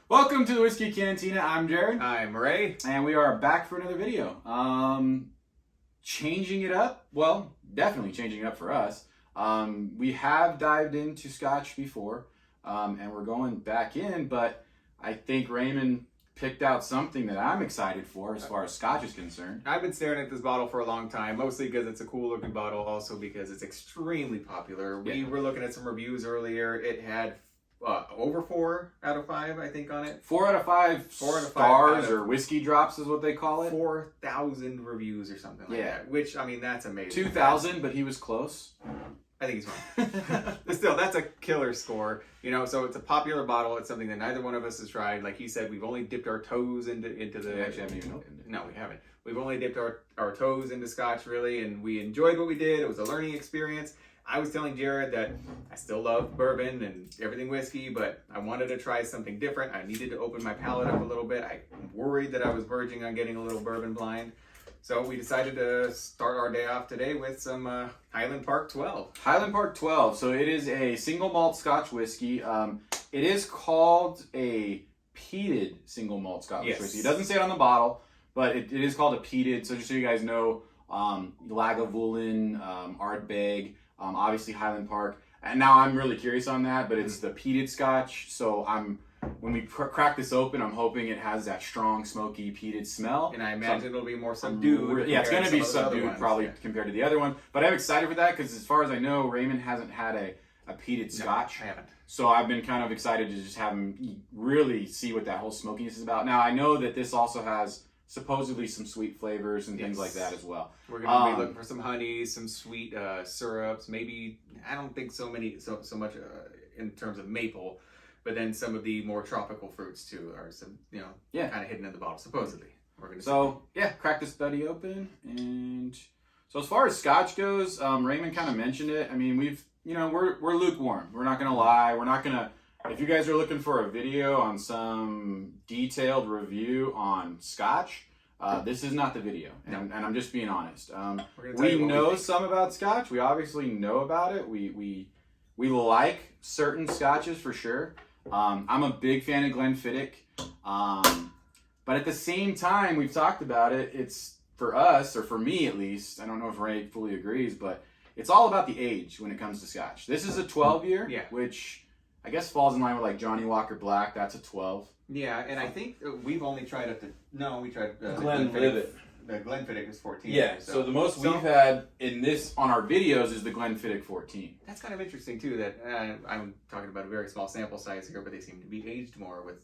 Welcome to the Whiskey Cantina. I'm Jared. I'm Ray. And we are back for another video. Changing it up. Well, definitely changing it up for us. We have dived into Scotch before, and we're going back in, but I think Raymond picked out something that I'm excited for as far as Scotch is concerned. I've been staring at this bottle for a long time, mostly because it's a cool looking bottle, also because it's extremely popular. We were looking at some reviews earlier. It had over 4 out of 5, I think, on it. 4 out of 5 stars or whiskey drops is what they call it. 4,000 reviews or something like that. Which, I mean, that's amazing. 2,000, but he was close. I think he's fine. But still, that's a killer score. You know, so it's a popular bottle. It's something that neither one of us has tried. Like he said, we've only dipped our toes into the... We actually haven't even opened it. No, we haven't. We've only dipped our toes into Scotch, really, and we enjoyed what we did. It was a learning experience. I was telling Jared that I still love bourbon and everything whiskey, but I wanted to try something different. I needed to open my palate up a little bit. I'm worried that I was verging on getting a little bourbon blind. So we decided to start our day off today with some Highland Park 12. Highland Park 12. So it is a single malt Scotch whiskey. It is called a peated single malt Scotch whiskey. It doesn't say it on the bottle, but it is called a peated. So just so you guys know, Lagavulin, Ardbeg, obviously Highland Park. And now I'm really curious on that, but it's the peated Scotch. So when we crack this open, I'm hoping it has that strong, smoky, peated smell. And I imagine it'll be more subdued. Yeah, it's going to be subdued probably compared to the other one. But I'm excited for that because as far as I know, Raymond hasn't had a peated Scotch. I haven't. So I've been kind of excited to just have him really see what that whole smokiness is about. Now, I know that this also has supposedly some sweet flavors and things like that as well. We're going to be looking for some honey, some sweet syrups, maybe, I don't think so much in terms of maple, but then some of the more tropical fruits too are some, kind of hidden in the bottle, supposedly. We're going to crack this buddy open. And so as far as Scotch goes, Raymond kind of mentioned it. I mean, we're lukewarm. We're not going to lie. We're not going to, if you guys are looking for a video on some detailed review on Scotch, this is not the video, and I'm just being honest. We know some about Scotch. We obviously know about it. We like certain Scotches for sure. I'm a big fan of Glenfiddich, but at the same time, we've talked about it. It's for us, or for me at least. I don't know if Ray fully agrees, but it's all about the age when it comes to Scotch. This is a 12-year, which I guess falls in line with like Johnny Walker Black. That's a 12. Yeah, and I think we've only tried we tried Glenlivet. The Glenfiddich was 14. Yeah, so the most we've had in this on our videos is the Glenfiddich 14. That's kind of interesting too. That I'm talking about a very small sample size here, but they seem to be aged more with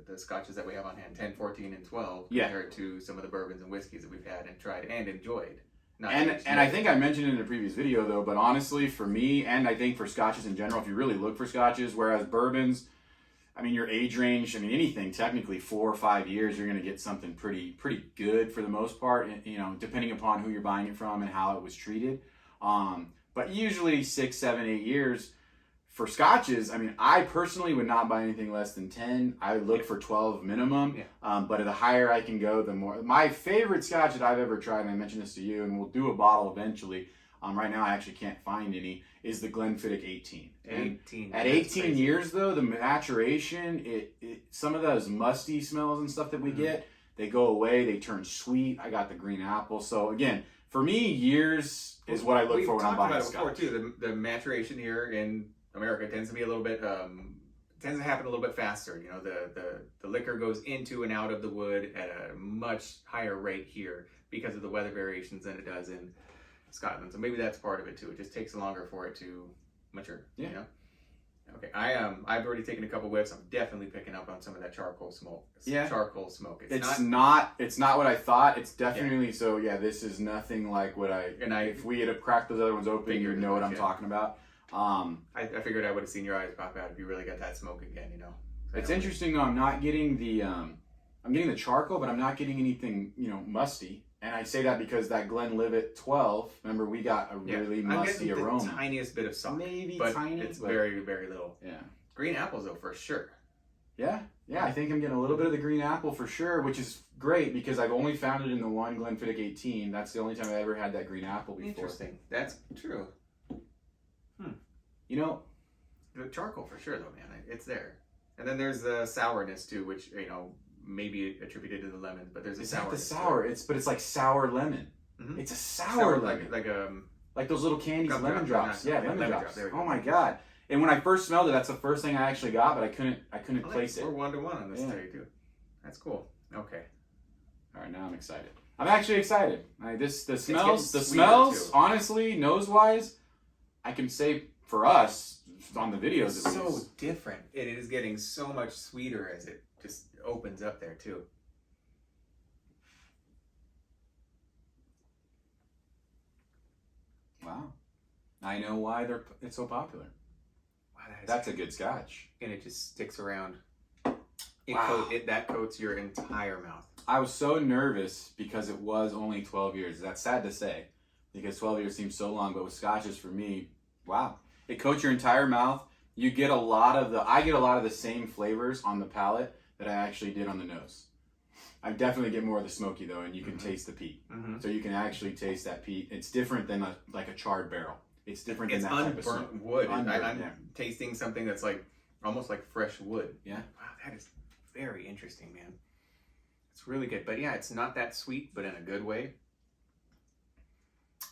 the Scotches that we have on hand, 10, 14, and 12, compared to some of the bourbons and whiskeys that we've had and tried and enjoyed. And I think I mentioned it in a previous video though, but honestly for me, and I think for Scotches in general, if you really look for Scotches, whereas bourbons, I mean your age range, I mean anything technically 4 or 5 years, you're going to get something pretty good for the most part, depending upon who you're buying it from and how it was treated. But usually 6, 7, 8 years for Scotches. I mean, I personally would not buy anything less than 10. I would look for 12 minimum. But the higher I can go, the more. My favorite Scotch that I've ever tried, and I mentioned this to you, and we'll do a bottle eventually. Right now I actually can't find any, is the Glenfiddich 18. At 18 years though, the maturation, some of those musty smells and stuff that we get, they go away, they turn sweet. I got the green apple. So again, for me, years is what I look for when I'm buying Scotch. We've talked about it before too. The maturation here in America tends to be a little bit, tends to happen a little bit faster. The liquor goes into and out of the wood at a much higher rate here because of the weather variations than it does in Scotland. So maybe that's part of it too. It just takes longer for it to mature. Yeah. Okay. I've already taken a couple whiffs. I'm definitely picking up on some of that charcoal smoke. Charcoal smoke. It's not what I thought. It's definitely so. Yeah. This is nothing like what if we had cracked those other ones open, you'd know what I'm talking about. I figured I would have seen your eyes pop out if you really got that smoke again. It's interesting though. I'm not getting I'm getting the charcoal, but I'm not getting anything musty. And I say that because that Glenlivet 12, remember we got a really musty aroma. I'm getting the tiniest bit of salt. Maybe but tiny. It's very, very little. Yeah. Green apples though, for sure. Yeah. I think I'm getting a little bit of the green apple for sure, which is great because I've only found it in the one Glenfiddich 18. That's the only time I ever had that green apple before. Interesting. That's true. The charcoal for sure though, man. It's there. And then there's the sourness too, which may be attributed to the lemon, but there's a It's sourness. not the sour. It's like sour lemon. Mm-hmm. It's a sour lemon. Like those little candies, lemon drops. Yeah, lemon drops. There we go. Oh my god! And when I first smelled it, that's the first thing I actually got, but I couldn't place it. We're 1-to-1 on this today too. That's cool. Okay. All right, now I'm excited. I'm actually excited. The smells, honestly, nose wise, I can say for us on the videos, it's so different. It is getting so much sweeter as it just opens up there too. Wow. I know why it's so popular. Wow, that's a good Scotch. And it just sticks around. That coats your entire mouth. I was so nervous because it was only 12 years. That's sad to say because 12 years seems so long, but with Scotches for me, wow. It coats your entire mouth. You get I get a lot of the same flavors on the palate that I actually did on the nose. I definitely get more of the smoky though, and you can taste the peat. So you can actually taste that peat. It's different than like a charred barrel. It's different than that type of smoke. Unburnt wood. I'm tasting something that's like almost like fresh wood. Yeah. Wow, that is very interesting, man. It's really good. But yeah, it's not that sweet, but in a good way.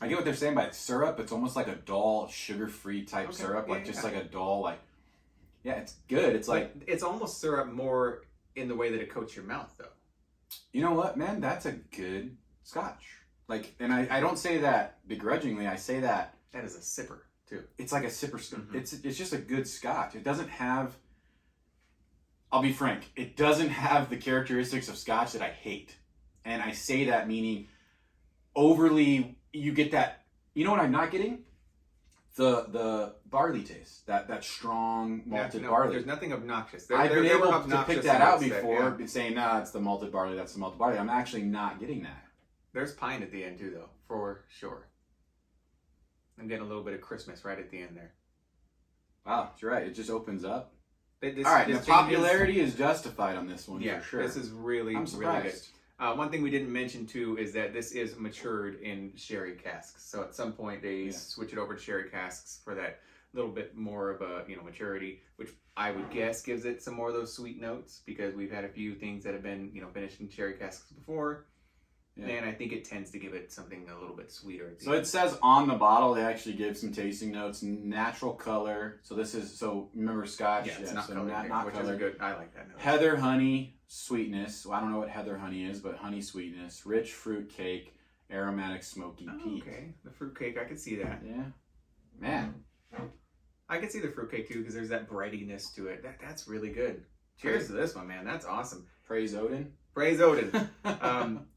I get what they're saying by syrup. It's almost like a dull, sugar-free type syrup. Like just like a dull, it's good. It's like... It's almost syrup more in the way that it coats your mouth, though. You know what, man? That's a good Scotch. And I don't say that begrudgingly. I say that... That is a sipper, too. It's like a sipper. It's just a good Scotch. It doesn't have... I'll be frank. It doesn't have the characteristics of Scotch that I hate. And I say that meaning overly... You get that... You know what I'm not getting? The barley taste. That strong malted barley. There's nothing obnoxious. I've been able to pick that out before, saying, nah, it's the malted barley, that's the malted barley. I'm actually not getting that. There's pine at the end too, though, for sure. I'm getting a little bit of Christmas right at the end there. Wow, you're right. It just opens up. All right, the popularity is justified on this one, for sure. This is really, I'm surprised. really good. One thing we didn't mention too is that this is matured in sherry casks. So at some point they switch it over to sherry casks for that little bit more of a maturity, which I would guess gives it some more of those sweet notes because we've had a few things that have been finished in sherry casks before. Yeah. And I think it tends to give it something a little bit sweeter. So it says on the bottle they actually give some tasting notes, natural color. So this is remember Scotch. Yeah, it's not color, not which color. is good. I like that note. Heather honey sweetness. Well, I don't know what heather honey is, but honey sweetness. Rich fruit cake, aromatic smoky peat. Okay, the fruit cake I could see that. Yeah, man. I could see the fruit cake too because there's that breadiness to it. That's really good. Cheers to this one, man. That's awesome. Praise Odin. Praise Odin.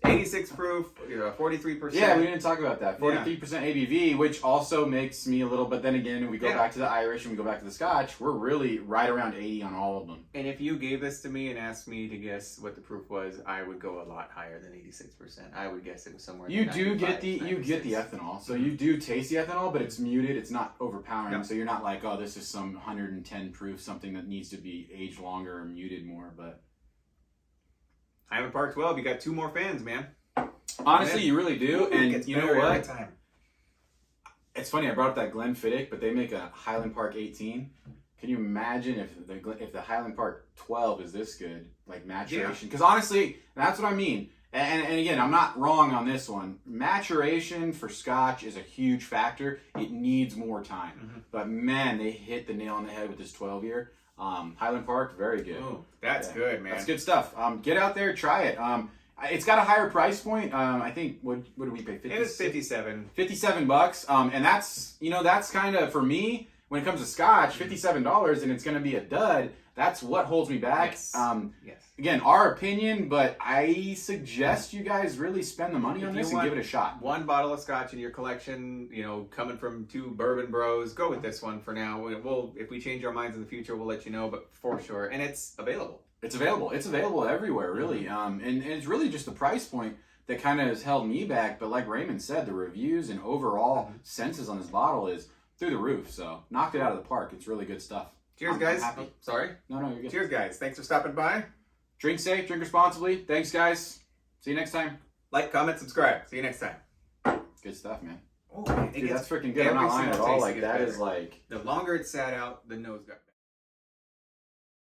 86 proof, 43%. Yeah, we didn't talk about that. 43% ABV, which also makes me a little, but then again, we go back to the Irish and we go back to the Scotch, we're really right around 80 on all of them. And if you gave this to me and asked me to guess what the proof was, I would go a lot higher than 86%. I would guess it was somewhere You do get the ethanol. So you do taste the ethanol, but it's muted, it's not overpowering. Yep. So you're not like, oh, this is some 110 proof, something that needs to be aged longer or muted more, but Highland Park 12, you got 2 more fans, man. Honestly, you really do. And you know what? Time. It's funny, I brought up that Glenfiddich, but they make a Highland Park 18. Can you imagine if the Highland Park 12 is this good, like maturation? Because honestly, that's what I mean. And again, I'm not wrong on this one. Maturation for Scotch is a huge factor. It needs more time. But man, they hit the nail on the head with this 12-year. Highland Park, very good. Ooh, that's good, man. That's good stuff. Get out there, try it. It's got a higher price point. I think what did we pay? It was $57. $57. And that's kind of for me when it comes to Scotch, $57, and it's going to be a dud. That's what holds me back. Yes. Again, our opinion, but I suggest you guys really spend the money on this and give it a shot. One bottle of Scotch in your collection, coming from 2 bourbon bros, go with this one for now. If we change our minds in the future, we'll let you know, but for sure. And it's available. It's available. It's available everywhere, really. And it's really just the price point that kind of has held me back. But like Raymond said, the reviews and overall senses on this bottle is through the roof. So knocked it out of the park. It's really good stuff. Cheers, guys. Oh, sorry. No, you're good. Cheers, guys. Thanks for stopping by. Drink safe, drink responsibly. Thanks, guys. See you next time. Like, comment, subscribe. See you next time. Good stuff, man. Oh, man. Dude, that's freaking good. I'm not lying at all. Like, that is like... The longer it sat out, the nose got better.